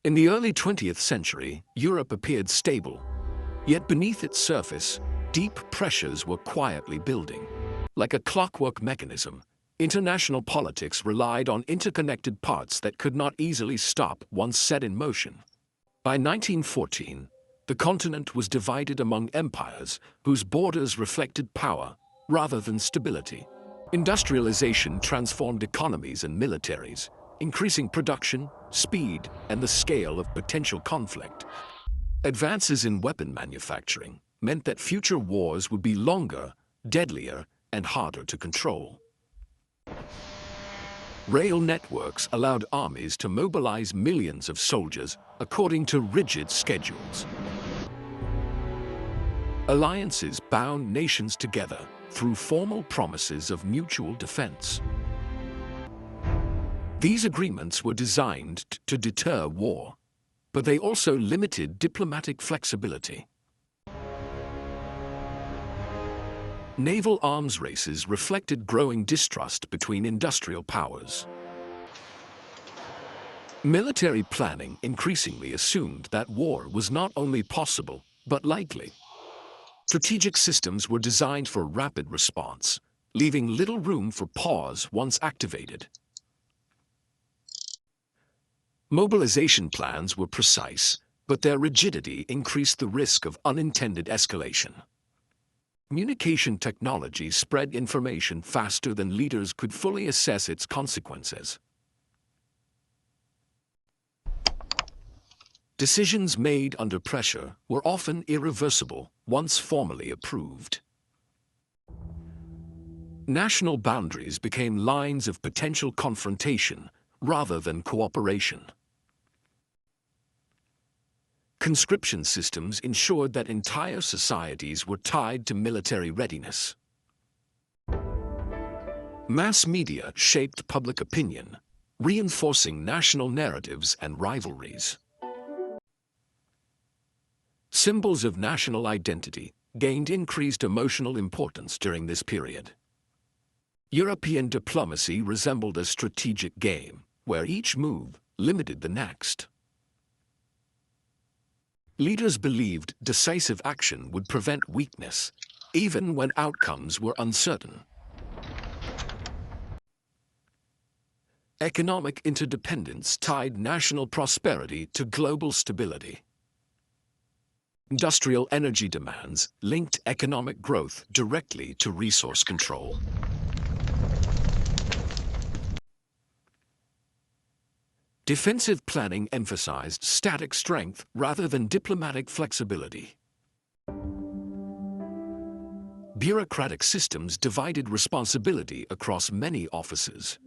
In the early 20th century, Europe appeared stable, yet beneath its surface, deep pressures were quietly building. Like a clockwork mechanism, international politics relied on interconnected parts that could not easily stop once set in motion. By 1914, the continent was divided among empires whose borders reflected power rather than stability. Industrialization transformed economies and militaries, increasing production, speed, and the scale of potential conflict. Advances in weapon manufacturing meant that future wars would be longer, deadlier, and harder to control. Rail networks allowed armies to mobilize millions of soldiers according to rigid schedules. Alliances bound nations together through formal promises of mutual defense. These agreements were designed to deter war, but they also limited diplomatic flexibility. Naval arms races reflected growing distrust between industrial powers. Military planning increasingly assumed that war was not only possible, but likely. Strategic systems were designed for rapid response, leaving little room for pause once activated. Mobilization plans were precise, but their rigidity increased the risk of unintended escalation. Communication technology spread information faster than leaders could fully assess its consequences. Decisions made under pressure were often irreversible once formally approved. National boundaries became lines of potential confrontation rather than cooperation. Conscription systems ensured that entire societies were tied to military readiness. Mass media shaped public opinion, reinforcing national narratives and rivalries. Symbols of national identity gained increased emotional importance during this period. European diplomacy resembled a strategic game, where each move limited the next. Leaders believed decisive action would prevent weakness, even when outcomes were uncertain. Economic interdependence tied national prosperity to global stability. Industrial energy demands linked economic growth directly to resource control. Defensive planning emphasized static strength rather than diplomatic flexibility. Bureaucratic systems divided responsibility across many offices.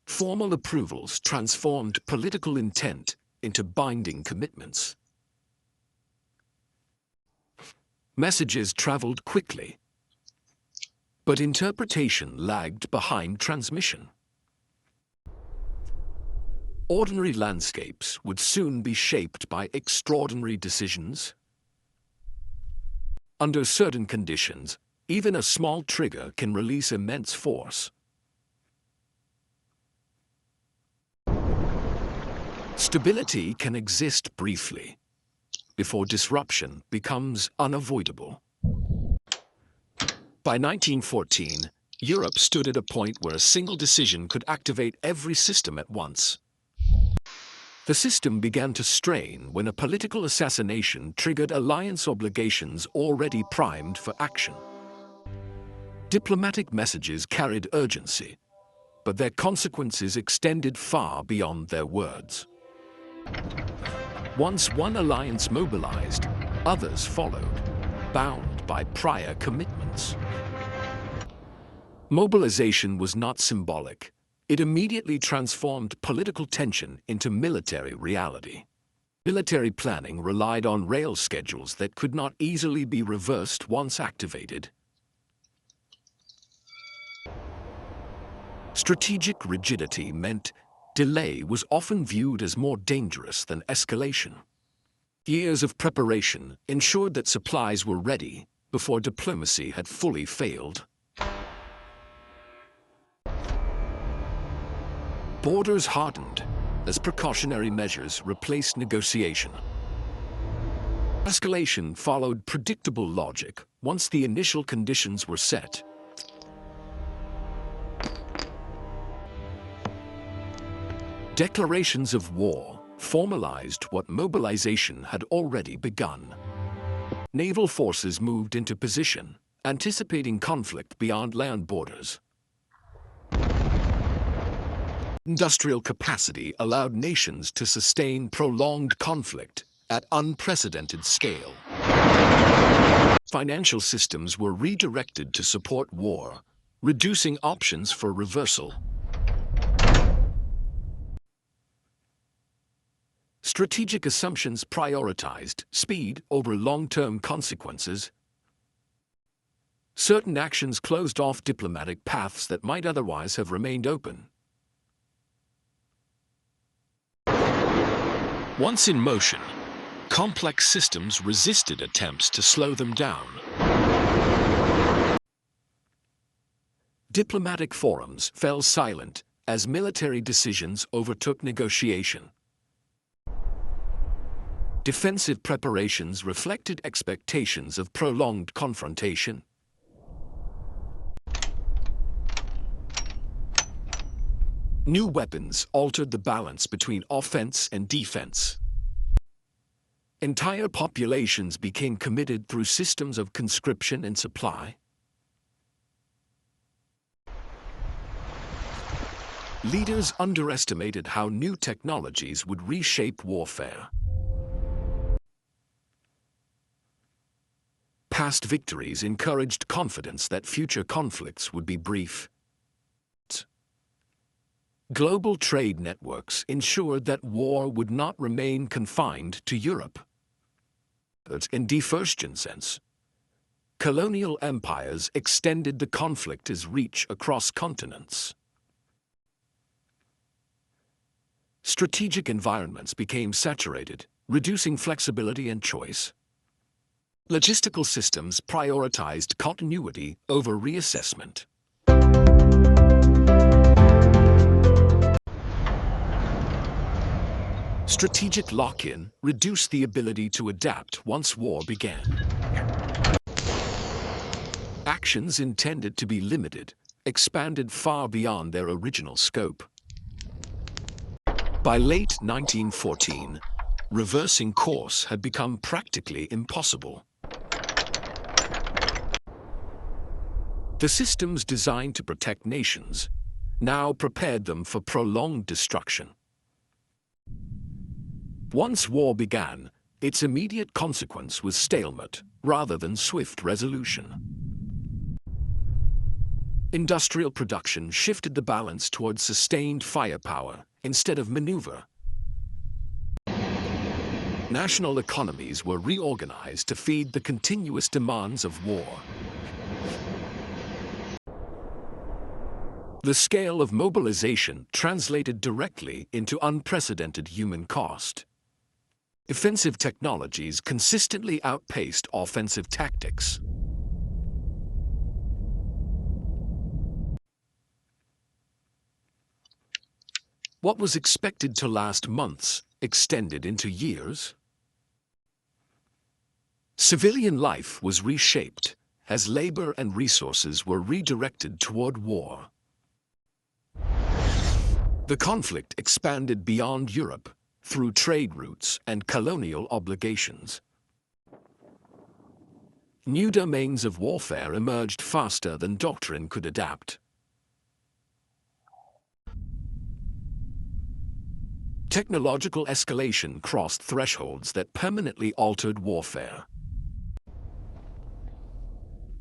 Formal approvals transformed political intent into binding commitments. Messages traveled quickly, but interpretation lagged behind transmission. Ordinary landscapes would soon be shaped by extraordinary decisions. Under certain conditions, even a small trigger can release immense force. Stability can exist briefly, before disruption becomes unavoidable. By 1914, Europe stood at a point where a single decision could activate every system at once. The system began to strain when a political assassination triggered alliance obligations already primed for action. Diplomatic messages carried urgency, but their consequences extended far beyond their words. Once one alliance mobilized, others followed, bound by prior commitments. Mobilization was not symbolic. It immediately transformed political tension into military reality. Military planning relied on rail schedules that could not easily be reversed once activated. Strategic rigidity meant delay was often viewed as more dangerous than escalation. Years of preparation ensured that supplies were ready before diplomacy had fully failed. Borders hardened, as precautionary measures replaced negotiation. Escalation followed predictable logic once the initial conditions were set. Declarations of war formalized what mobilization had already begun. Naval forces moved into position, anticipating conflict beyond land borders. Industrial capacity allowed nations to sustain prolonged conflict at unprecedented scale. Financial systems were redirected to support war, reducing options for reversal. Strategic assumptions prioritized speed over long-term consequences. Certain actions closed off diplomatic paths that might otherwise have remained open. Once in motion, complex systems resisted attempts to slow them down. Diplomatic forums fell silent as military decisions overtook negotiation. Defensive preparations reflected expectations of prolonged confrontation. New weapons altered the balance between offense and defense. Entire populations became committed through systems of conscription and supply. Leaders underestimated how new technologies would reshape warfare. Past victories encouraged confidence that future conflicts would be brief. Global trade networks ensured that war would not remain confined to Europe. But in the first sense, colonial empires extended the conflict's reach across continents. Strategic environments became saturated, reducing flexibility and choice. Logistical systems prioritized continuity over reassessment. Strategic lock-in reduced the ability to adapt once war began. Actions intended to be limited expanded far beyond their original scope. By late 1914, reversing course had become practically impossible. The systems designed to protect nations now prepared them for prolonged destruction. Once war began, its immediate consequence was stalemate rather than swift resolution. Industrial production shifted the balance towards sustained firepower instead of maneuver. National economies were reorganized to feed the continuous demands of war. The scale of mobilization translated directly into unprecedented human cost. Defensive technologies consistently outpaced offensive tactics. What was expected to last months extended into years. Civilian life was reshaped as labor and resources were redirected toward war. The conflict expanded beyond Europe through trade routes and colonial obligations. New domains of warfare emerged faster than doctrine could adapt. Technological escalation crossed thresholds that permanently altered warfare.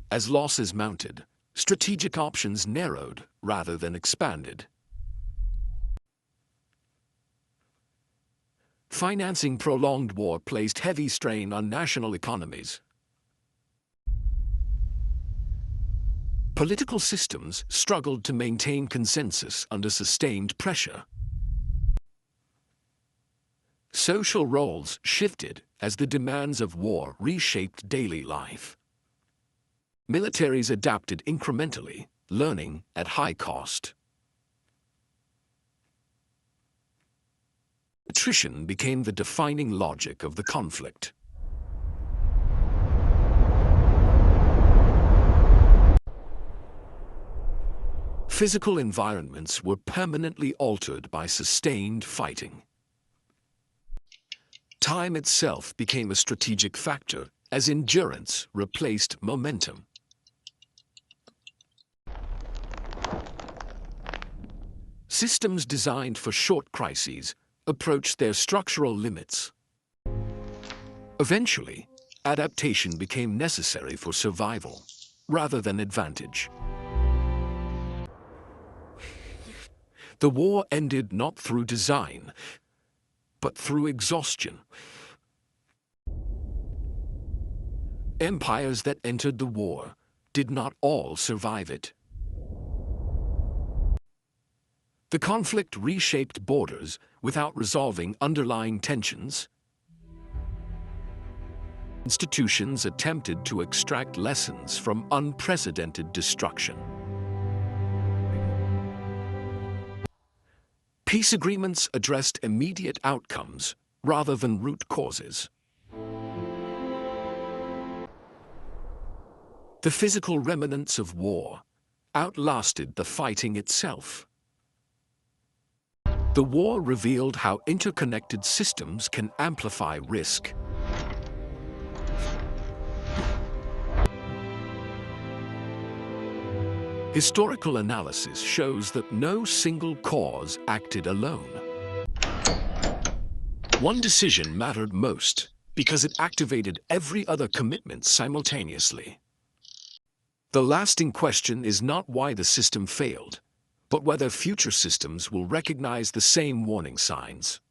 As losses mounted, strategic options narrowed rather than expanded. Financing prolonged war placed heavy strain on national economies. Political systems struggled to maintain consensus under sustained pressure. Social roles shifted as the demands of war reshaped daily life. Militaries adapted incrementally, learning at high cost. Attrition became the defining logic of the conflict. Physical environments were permanently altered by sustained fighting. Time itself became a strategic factor as endurance replaced momentum. Systems designed for short crises approached their structural limits. Eventually, adaptation became necessary for survival rather than advantage. The war ended not through design, but through exhaustion. Empires that entered the war did not all survive it. The conflict reshaped borders without resolving underlying tensions. Institutions attempted to extract lessons from unprecedented destruction. Peace agreements addressed immediate outcomes rather than root causes. The physical remnants of war outlasted the fighting itself. The war revealed how interconnected systems can amplify risk. Historical analysis shows that no single cause acted alone. One decision mattered most because it activated every other commitment simultaneously. The lasting question is not why the system failed, but whether future systems will recognize the same warning signs.